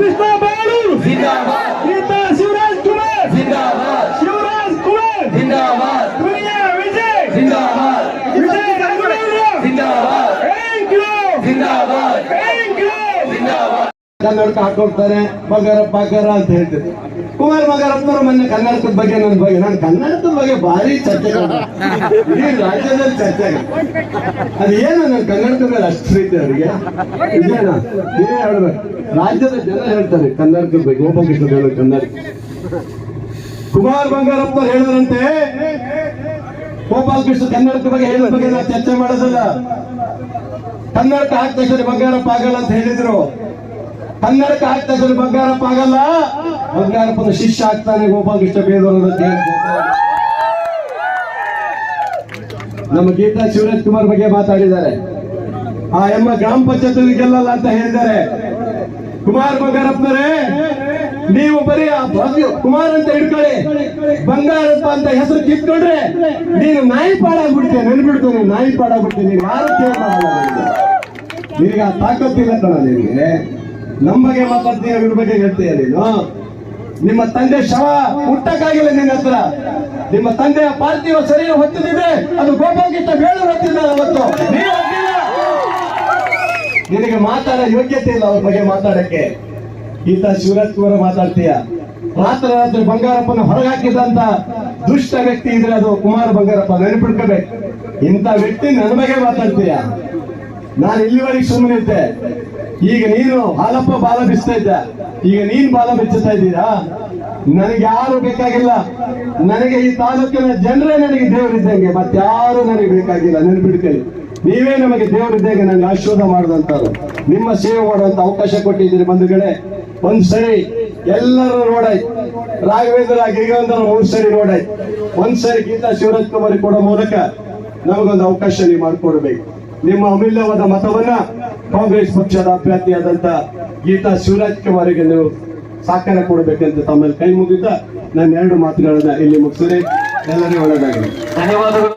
ಕೃಷ್ಣ ಬಾಳು Geetha Shivraj Kumar Shivraj Kumar Duniya Vijay Vijay Raghavendra thank you ಕನ್ನಡಕ ಹಾಕೊಳ್ತಾರೆ ಮಗರ ಅಂತ ಹೇಳ್ತಾರೆ. ಕುಮಾರ್ ಮಗರಪ್ಪನವರು ಮೊನ್ನೆ ಕನ್ನಡಕದ ಬಗ್ಗೆ ನನ್ನ ಬಗ್ಗೆ ನಾನು ಕನ್ನಡಕದ ಬಗ್ಗೆ ಭಾರಿ ಚರ್ಚೆ ಇಡೀ ರಾಜ್ಯದಲ್ಲಿ ಚರ್ಚೆ ಅದು ಏನು ನನ್ನ ಕನ್ನಡಕದ ಮೇಲೆ ಅಷ್ಟು ಪ್ರೀತಿ ಅವರಿಗೆ ನಿಜಾನ ನೀವೇ ಹೇಳ್ಬೇಕು. ರಾಜ್ಯದ ಜನ ಹೇಳ್ತಾರೆ ಕನ್ನಡಕದ ಬಗ್ಗೆ ಗೋಪಾಲಕೃಷ್ಣ ಕನ್ನಡ ಕುಮಾರ್ ಬಂಗಾರಪ್ಪನವ್ರು ಹೇಳಿದ್ರಂತೆ ಗೋಪಾಲಕೃಷ್ಣ ಕನ್ನಡಕದ ಬಗ್ಗೆ ಹೇಳಿದ ಬಗ್ಗೆ ನಾವು ಚರ್ಚೆ ಮಾಡೋದಲ್ಲ. ಕನ್ನಡಕ ಹಾಕಿದ ತಕ್ಷಣ ಬಂಗಾರಪ್ಪ ಆಗಲ್ಲ ಅಂತ ಹೇಳಿದ್ರು. ಕನ್ನಡಕ ಹಾಕಿದ ತಕ್ಷಣ ಬಂಗಾರಪ್ಪ ಆಗಲ್ಲ, ಬಂಗಾರಪ್ಪನ ಶಿಷ್ಯ ಆಗ್ತಾನೆ ಗೋಪಾಲಕೃಷ್ಣ ಬೇದವರು ಅಂತ ನಮ್ಮ ಗೀತಾ ಶಿವರಾಜ್ ಕುಮಾರ್ ಬಗ್ಗೆ ಮಾತಾಡಿದ್ದಾರೆ. ಆ ಎಮ್ಮ ಗ್ರಾಮ ಪಂಚಾಯತ್ ಗೆಲ್ಲಲ್ಲ ಅಂತ ಹೇಳಿದ್ದಾರೆ. ಕುಮಾರ್ ಬಂಗಾರಪ್ಪನವರೇ, ನೀವು ಬರೀ ಆ ಕುಮಾರ್ ಅಂತ ಹಿಡ್ಕೊಳ್ಳಿ, ಬಂಗಾರಪ್ಪ ಅಂತ ಹೆಸರು ಕಿತ್ಕೊಂಡ್ರೆ ನೀನು ನಾಯಿ ಪಾಡಾಗ್ಬಿಡ್ತೇನೆ, ನೆನ್ಬಿಡ್ತೇನೆ, ನಾಯಿ ಪಾಡಾಗ್ಬಿಡ್ತೇನೆ. ನೀನು ಯಾರು ಕೇರ್ ಮಾಡಲ್ಲ, ನಿನಗೆ ಆ ತಾಕತ್ತಿಲ್ಲ ಕಣ. ನಿನಗೆ ನಮ್ಮ ಬಗ್ಗೆ ಮಾತಾಡ್ತೀಯ, ಇವ್ರ ಬಗ್ಗೆ ಹೇಳ್ತೀಯ. ನೀನು ನಿಮ್ಮ ತಂದೆ ಶವ ಹುಟ್ಟಕ್ಕಾಗಿಲ್ಲ ನಿನ್ನ ಹತ್ರ. ನಿಮ್ಮ ತಂದೆಯ ಪಾರ್ಥಿವ ಶರೀರ ಹೊತ್ತಿದೆ, ಅದು ಗೋಪಾಲಕೃಷ್ಣ ಬೇಡರು ಹೊತ್ತಿದ್ದಾರೆ ಅವತ್ತು. ನೀವು ಹೊತ್ತಿಲ್ಲ. ನಿನಗೆ ಮಾತಾಡೋ ಯೋಗ್ಯತೆ ಇಲ್ಲ ಅವ್ರ ಬಗ್ಗೆ ಮಾತಾಡಕ್ಕೆ. ಗೀತಾ ಶಿವರಾಜ್ ಕುಮಾರ್ ಮಾತಾಡ್ತೀಯ. ರಾತ್ರಿ ಬಂಗಾರಪ್ಪನ ಹೊರಗಾಕಿದಂತ ದುಷ್ಟ ವ್ಯಕ್ತಿ ಇದ್ರೆ ಅದು ಕುಮಾರ್ ಬಂಗಾರಪ್ಪ, ನೆನಪಿಡ್ಕೋಬೇಕು. ಇಂಥ ವ್ಯಕ್ತಿ ನನ್ನ ಬಗ್ಗೆ ಮಾತಾಡ್ತೀಯ. ನಾನು ಇಲ್ಲಿವರೆಗೆ ಸುಮ್ಮನೆ ಇದ್ದೆ, ಈಗ ನೀನು ಹಾಲಪ್ಪ ಬಾಲ ಬಿಚ್ತಾ ಇದ್ದ, ಈಗ ನೀನ್ ಬಾಲ ಬಿಚ್ಚುತ್ತಾ ಇದ್ದೀರಾ. ನನಗೆ ಯಾರು ಬೇಕಾಗಿಲ್ಲ. ನನಗೆ ಈ ತಾಲೂಕಿನ ಜನರೇ ನನಗೆ ದೇವರಿದ್ದಂಗೆ, ಮತ್ತಾರು ನನಗೆ ಬೇಕಾಗಿಲ್ಲ. ನೆನಪಿಡ್ಕೊಳ್ಳಿ, ನೀವೇ ನಮಗೆ ದೇವರಿದ್ದಂಗೆ ನನಗೆ ಆಶೀರ್ವಾದ ಮಾಡಿದಂತವ್ರು. ನಿಮ್ಮ ಸೇವೆ ಮಾಡುವಂತ ಅವಕಾಶ ಕೊಟ್ಟಿದ್ದೀರಿ ಬಂಧುಗಳೇ. ಒಂದ್ ಸರಿ ಎಲ್ಲರೂ ನೋಡಾಯ್ತು, ರಾಘವೇಂದ್ರ ಗಿರಿಗಂಧರ 3 ಸರಿ ನೋಡಾಯ್ತು. ಒಂದ್ ಸರಿ ಗೀತಾ ಶಿವರಾಜ್ ಕುಮಾರ್ ಕೊಡೋ ಮೂಲಕ ನಮಗೊಂದು ಅವಕಾಶ ನೀವು ಮಾಡಿಕೊಡ್ಬೇಕು. ನಿಮ್ಮ ಅಮೂಲ್ಯವಾದ ಮತವನ್ನ ಕಾಂಗ್ರೆಸ್ ಪಕ್ಷದ ಅಭ್ಯರ್ಥಿಯಾದಂತ ಗೀತಾ ಶಿವರಾಜ್ ಕುಮಾರಿಗೆ ನೀವು ಸಾಕಾರ ಕೊಡಬೇಕಂತ ತಮ್ಮಲ್ಲಿ ಕೈ ಮುಗಿದ ನನ್ನ 2 ಮಾತುಗಳನ್ನ ಇಲ್ಲಿ ಮುಗಿಸಿದೆ. ಎಲ್ಲರಿಗೂ ಒಳ್ಳೆಯದಾಗಲಿ. ಧನ್ಯವಾದಗಳು.